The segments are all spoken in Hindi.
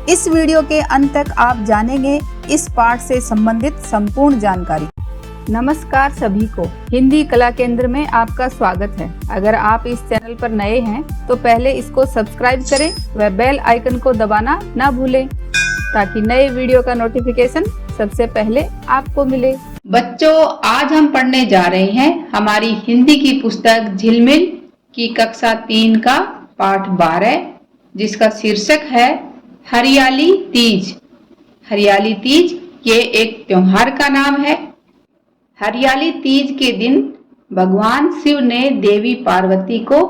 इस वीडियो के अंत तक आप जानेंगे इस पाठ से संबंधित संपूर्ण जानकारी। नमस्कार सभी को, हिंदी कला केंद्र में आपका स्वागत है। अगर आप इस चैनल पर नए हैं तो पहले इसको सब्सक्राइब करें व बेल आइकन को दबाना ना भूलें ताकि नए वीडियो का नोटिफिकेशन सबसे पहले आपको मिले। बच्चों, आज हम पढ़ने जा रहे हैं हमारी हिंदी की पुस्तक झिलमिल की कक्षा 3 का पाठ 12, जिसका शीर्षक है हरियाली तीज। हरियाली तीज ये एक त्योहार का नाम है। हरियाली तीज के दिन भगवान शिव ने देवी पार्वती को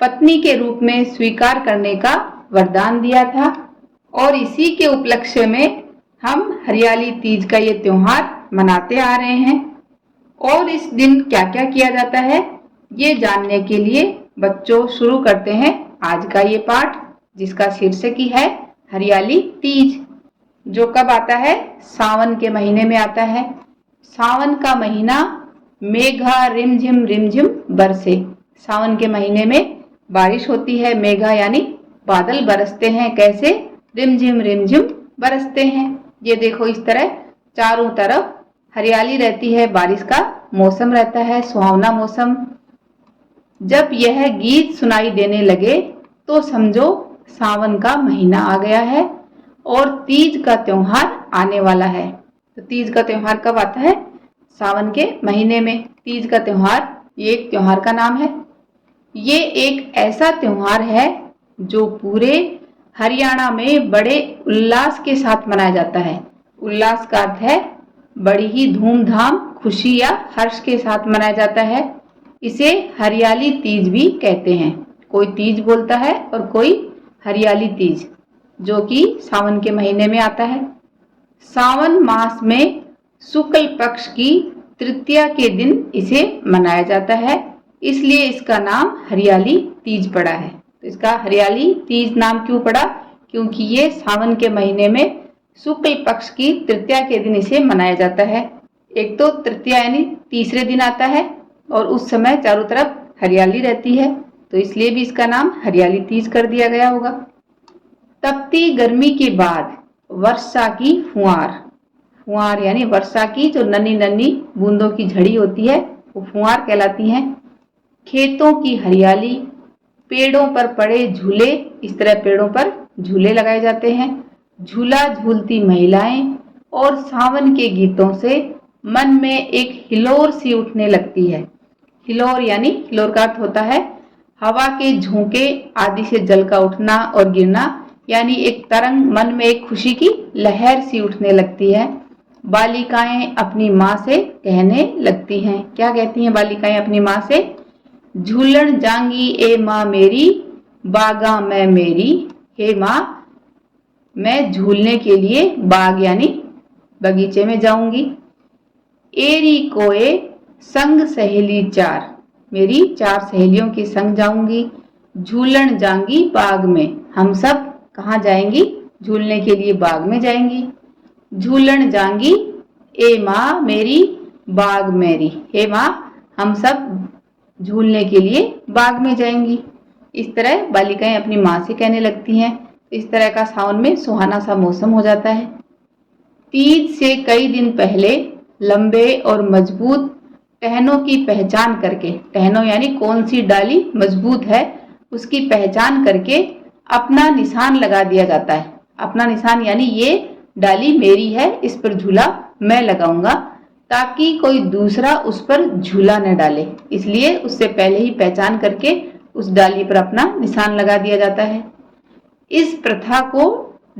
पत्नी के रूप में स्वीकार करने का वरदान दिया था और इसी के उपलक्ष्य में हम हरियाली तीज का ये त्योहार मनाते आ रहे हैं। और इस दिन क्या क्या किया जाता है ये जानने के लिए बच्चों शुरू करते हैं आज का ये पाठ, जिसका शीर्षक ही है हरियाली तीज, जो कब आता है? सावन के महीने में आता है। सावन का महीना मेघा रिमझिम बरसे। सावन के महीने में बारिश होती है, मेघा यानी बादल बरसते हैं। कैसे? रिमझिम बरसते हैं। ये देखो, इस तरह चारों तरफ हरियाली रहती है, बारिश का मौसम रहता है, सुहावना मौसम। जब यह गीत सुनाई देने लगे तो समझो सावन का महीना आ गया है और तीज का त्योहार आने वाला है। तो तीज का त्योहार कब आता है? सावन के महीने में। तीज का त्योहार ये एक त्योहार का नाम है। ये एक ऐसा त्योहार है जो पूरे हरियाणा में बड़े उल्लास के साथ मनाया जाता है। उल्लास का अर्थ है बड़ी ही धूमधाम, खुशी या हर्ष के साथ मनाया जाता है। इसे हरियाली तीज भी कहते हैं। कोई तीज बोलता है और कोई हरियाली तीज, जो कि सावन के महीने में आता है। सावन मास में शुक्ल पक्ष की तृतीया के दिन इसे मनाया जाता है, इसलिए इसका नाम हरियाली तीज पड़ा है। तो इसका हरियाली तीज नाम क्यों पड़ा? क्योंकि ये सावन के महीने में शुक्ल पक्ष की तृतीया के दिन इसे मनाया जाता है। एक तो तृतीया यानी तीसरे दिन आता है और उस समय चारों तरफ हरियाली रहती है, तो इसलिए भी इसका नाम हरियाली तीज कर दिया गया होगा। तपती गर्मी के बाद वर्षा की फुहार, फुहार यानी वर्षा की जो नन्ही नन्ही बूंदों की झड़ी होती है वो फुहार कहलाती है। खेतों की हरियाली, पेड़ों पर पड़े झूले, इस तरह पेड़ों पर झूले लगाए जाते हैं। झूला झूलती महिलाएं और सावन के गीतों से मन में एक हिलोर सी उठने लगती है। हिलोर यानी, हिलोर का अर्थ होता है हवा के झोंके आदि से जल का उठना और गिरना, यानी एक तरंग, मन में एक खुशी की लहर सी उठने लगती है। बालिकाएं अपनी माँ से कहने लगती हैं। क्या कहती हैं बालिकाएं अपनी माँ से? झूलन जांगी ए माँ मेरी, बागा मैं मेरी। हे माँ, मैं झूलने के लिए बाग यानी बगीचे में जाऊंगी। एरी कोए संग सहेली चार, मेरी 4 सहेलियों के संग जाऊंगी। झूलन जांगी बाग में, हम सब कहाँ जाएंगी? झूलने के लिए बाग में जाएंगी। झूलन जांगी ए माँ मेरी, बाग मेरी। हे माँ, हम सब झूलने के लिए बाग में जाएंगी। इस तरह बालिकाएं अपनी माँ से कहने लगती हैं। इस तरह का सावन में सुहाना सा मौसम हो जाता है। तीज से कई दिन पहले लंबे और मजबूत टहनों की पहचान करके, टहनों यानी कौन सी डाली मजबूत है उसकी पहचान करके अपना निशान लगा दिया जाता है। अपना निशान यानी ये डाली मेरी है, इस पर झूला मैं लगाऊंगा, ताकि कोई दूसरा उस पर झूला न डाले। इसलिए उससे पहले ही पहचान करके उस डाली पर अपना निशान लगा दिया जाता है। इस प्रथा को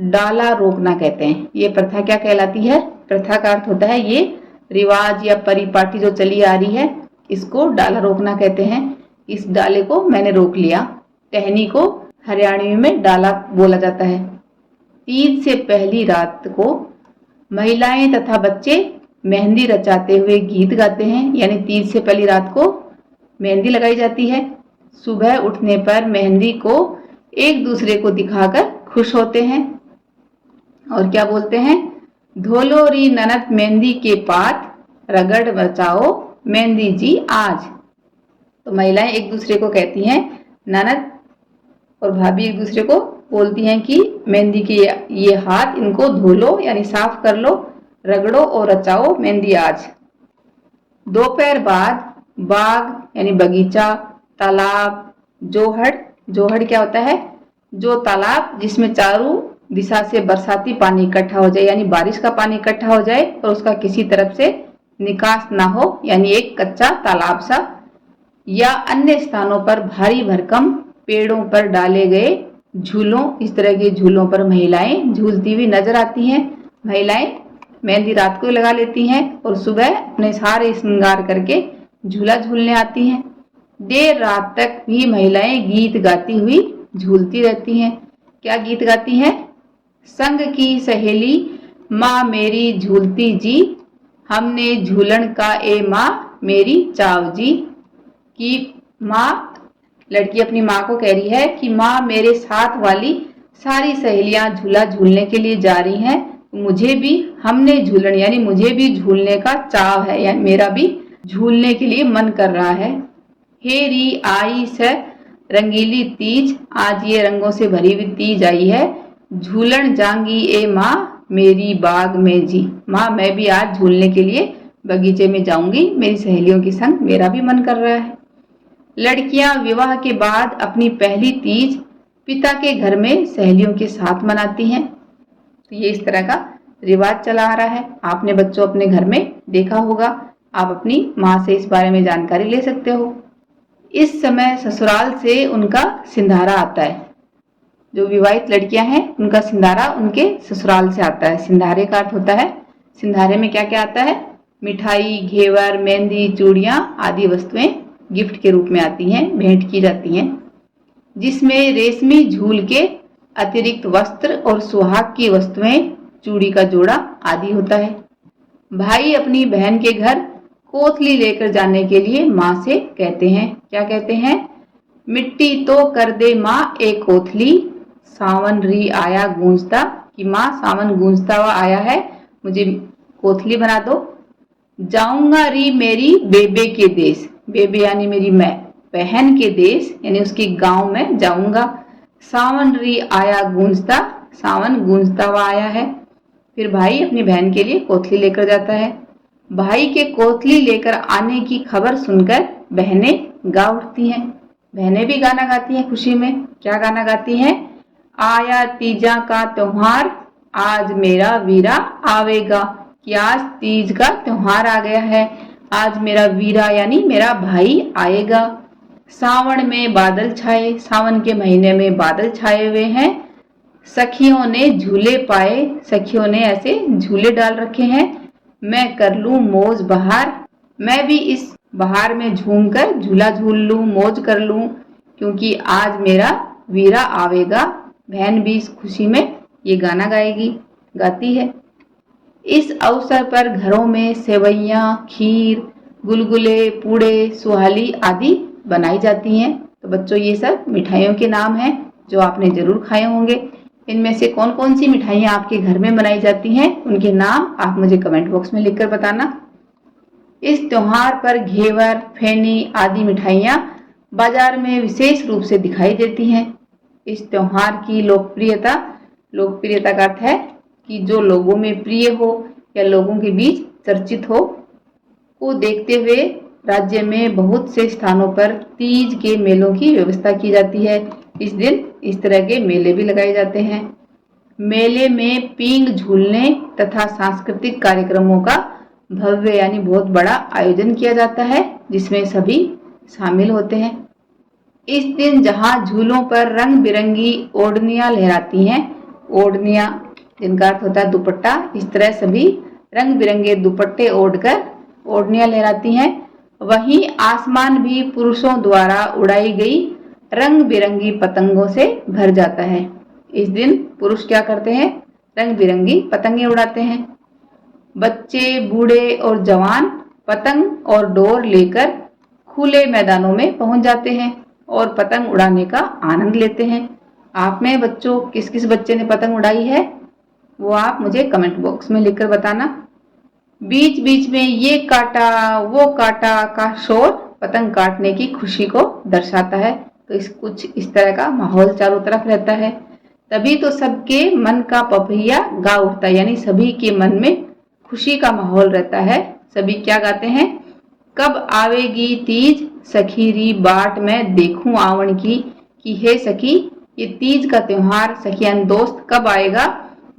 डाला रोकना कहते हैं। ये प्रथा क्या कहलाती है? प्रथा का अर्थ होता है ये रिवाज या परिपाटी जो चली आ रही है, इसको डाला रोकना कहते हैं। इस डाले को मैंने रोक लिया। टहनी को हरियाणवी में डाला बोला जाता है। तीज से पहली रात को महिलाएं तथा बच्चे मेहंदी रचाते हुए गीत गाते हैं, यानी तीज से पहली रात को मेहंदी लगाई जाती है। सुबह उठने पर मेहंदी को एक दूसरे को दिखाकर खुश होते हैं और क्या बोलते हैं? धोलोरी ननद मेहंदी के पात, रगड़ बचाओ मेहंदी जी आज। तो महिलाएं एक दूसरे को कहती हैं, ननद और भाभी एक दूसरे को बोलती हैं कि मेहंदी के ये हाथ इनको धो लो यानी साफ कर लो, रगड़ो और रचाओ मेहंदी आज। दोपहर बाद बाग यानी बगीचा, तालाब, जोहड़, जोहड़ क्या होता है? जो तालाब जिसमें चारों दिशा से बरसाती पानी इकट्ठा हो जाए यानी बारिश का पानी इकट्ठा हो जाए और उसका किसी तरफ से निकास ना हो यानी एक कच्चा तालाब सा, या अन्य स्थानों पर भारी भरकम पेड़ों पर डाले गए झूलों, इस तरह के झूलों पर महिलाएं झूलती हुई नजर आती हैं। महिलाएं मेहंदी रात को लगा लेती हैं और सुबह अपने सारे श्रृंगार करके झूला झूलने आती हैं। देर रात तक भी महिलाएं गीत गाती हुई झूलती रहती हैं। क्या गीत गाती हैं? संग की सहेली माँ मेरी झूलती जी, हमने झूलन का ए माँ मेरी चाव जी। कि माँ, लड़की अपनी माँ को कह रही है कि माँ मेरे साथ वाली सारी सहेलियां झूला झूलने के लिए जा रही हैं, मुझे भी हमने झूलन यानी मुझे भी झूलने का चाव है यानी मेरा भी झूलने के लिए मन कर रहा है। हेरी आई से रंगीली तीज, आज ये रंगों से भरी हुई तीज आई है। झूलन जांगी ए माँ मेरी बाग में जी, माँ मैं भी आज झूलने के लिए बगीचे में जाऊंगी, मेरी सहेलियों के संग मेरा भी मन कर रहा है। लड़कियां विवाह के बाद अपनी पहली तीज पिता के घर में सहेलियों के साथ मनाती हैं। तो ये इस तरह का रिवाज चला आ रहा है। आपने बच्चों अपने घर में देखा होगा, आप अपनी माँ से इस बारे में जानकारी ले सकते हो। इस समय ससुराल से उनका सिंधारा आता है। जो विवाहित लड़कियां हैं उनका सिंधारा उनके ससुराल से आता है। सिंधारे का अर्थ होता है, सिंधारे में क्या क्या आता है? मिठाई, घेवर, मेहंदी, चूड़ियां आदि वस्तुएं गिफ्ट के रूप में आती हैं, भेंट की जाती हैं, जिसमें रेशमी झूल के अतिरिक्त वस्त्र और सुहाग की वस्तुएं, चूड़ी का जोड़ा आदि होता है। भाई अपनी बहन के घर कोथली लेकर जाने के लिए माँ से कहते हैं। क्या कहते हैं? मिट्टी तो कर दे माँ एक कोथली, सावन री आया गूंजता, कि माँ सावन गूंजता हुआ आया है, मुझे कोथली बना दो। जाऊंगा री मेरी बेबे के देश, बेबे यानी मेरी मैं बहन के देश यानी उसके गांव में जाऊंगा। सावन री आया गूंजता, सावन गूंजता हुआ आया है। फिर भाई अपनी बहन के लिए कोथली लेकर जाता है। भाई के कोथली लेकर आने की खबर सुनकर बहनें गा उठती हैं। बहनें भी गाना गाती हैं खुशी में। क्या गाना गाती हैं? आया तीजा का त्योहार, आज मेरा वीरा आवेगा, कि आज तीज का त्योहार आ गया है, आज मेरा वीरा यानी मेरा भाई आएगा। सावन में बादल छाए, सावन के महीने में बादल छाए हुए हैं। सखियों ने झूले पाए, सखियों ने ऐसे झूले डाल रखे हैं। मैं कर लूं मौज बहार, मैं भी इस बहार में झूमकर झूला झूल लूं, मौज कर लूं, क्योंकि आज मेरा वीरा आवेगा। बहन भी इस खुशी में ये गाना गाती है। इस अवसर पर घरों में सेवइयां, खीर, गुलगुले, पूड़े, सुहाली आदि बनाई जाती हैं। तो बच्चों ये सब मिठाइयों के नाम हैं जो आपने जरूर खाए होंगे। इनमें से कौन कौन सी मिठाइयाँ आपके घर में बनाई जाती हैं, उनके नाम आप मुझे कमेंट बॉक्स में लिखकर बताना। इस त्योहार पर घेवर, फेनी आदि मिठाइयाँ बाजार में विशेष रूप से दिखाई देती हैं। इस त्योहार की लोकप्रियता का अर्थ है कि जो लोगों में प्रिय हो या लोगों के बीच चर्चित हो, को देखते हुए राज्य में बहुत से स्थानों पर तीज के मेलों की व्यवस्था की जाती है। इस दिन इस तरह के मेले भी लगाए जाते हैं। मेले में पींग झूलने तथा सांस्कृतिक कार्यक्रमों का भव्य यानी बहुत बड़ा आयोजन किया जाता है, जिसमें सभी शामिल होते हैं। इस दिन जहां झूलों पर रंग बिरंगी ओढ़नियां लहराती हैं, ओढ़नियां जिनका अर्थ होता है दुपट्टा, इस तरह सभी रंग बिरंगे दुपट्टे ओढ़कर ओढ़नियां लहराती हैं। वहीं आसमान भी पुरुषों द्वारा उड़ाई गई रंग बिरंगी पतंगों से भर जाता है। इस दिन पुरुष क्या करते हैं? रंग बिरंगी पतंगे उड़ाते हैं। बच्चे, बूढ़े और जवान पतंग और डोर लेकर खुले मैदानों में पहुंच जाते हैं और पतंग उड़ाने का आनंद लेते हैं। आप में बच्चों किस किस बच्चे ने पतंग उड़ाई है, वो आप मुझे कमेंट बॉक्स में लिखकर बताना। बीच बीच में ये काटा वो काटा का शोर पतंग काटने की खुशी को दर्शाता है। तो कुछ इस तरह का माहौल चारों तरफ रहता है। तभी तो सबके मन का पपैया गा उठता है, यानी सभी के मन में खुशी का माहौल रहता है। सभी क्या गाते हैं, कब आवेगी तीज सखीरी बाट में देखूं आवण की, कि हे सखी ये तीज का त्योहार सखियान दोस्त कब आएगा,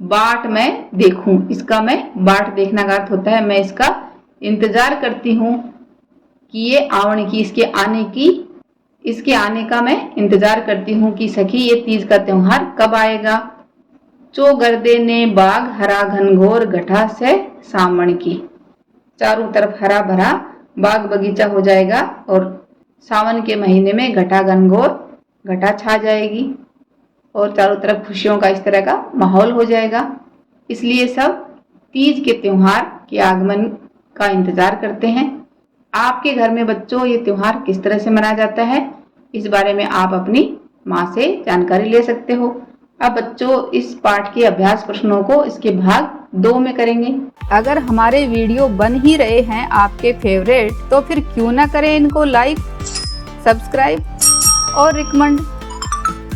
बाट में देखूं। इसका मैं बाट देखना का अर्थ होता है मैं इसका इंतजार करती हूँ कि ये आवण की, इसके आने का मैं इंतजार करती हूँ कि सखी ये तीज का त्योहार कब आएगा। चो गर्दे ने बाग हरा घनघोर घटा से सामण की, चारों तरफ हरा भरा बाग बगीचा हो जाएगा और सावन के महीने में घटा घनघोर घटा छा जाएगी और चारों तरफ खुशियों का इस तरह का माहौल हो जाएगा। इसलिए सब तीज के त्योहार के आगमन का इंतजार करते हैं। आपके घर में बच्चों ये त्योहार किस तरह से मनाया जाता है, इस बारे में आप अपनी माँ से जानकारी ले सकते हो। अब बच्चों इस पाठ के अभ्यास प्रश्नों को इसके भाग 2 में करेंगे। अगर हमारे वीडियो बन ही रहे हैं आपके फेवरेट, तो फिर क्यों ना करें इनको लाइक, सब्सक्राइब और रिकमेंड।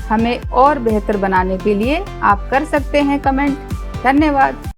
हमें और बेहतर बनाने के लिए आप कर सकते हैं कमेंट। धन्यवाद।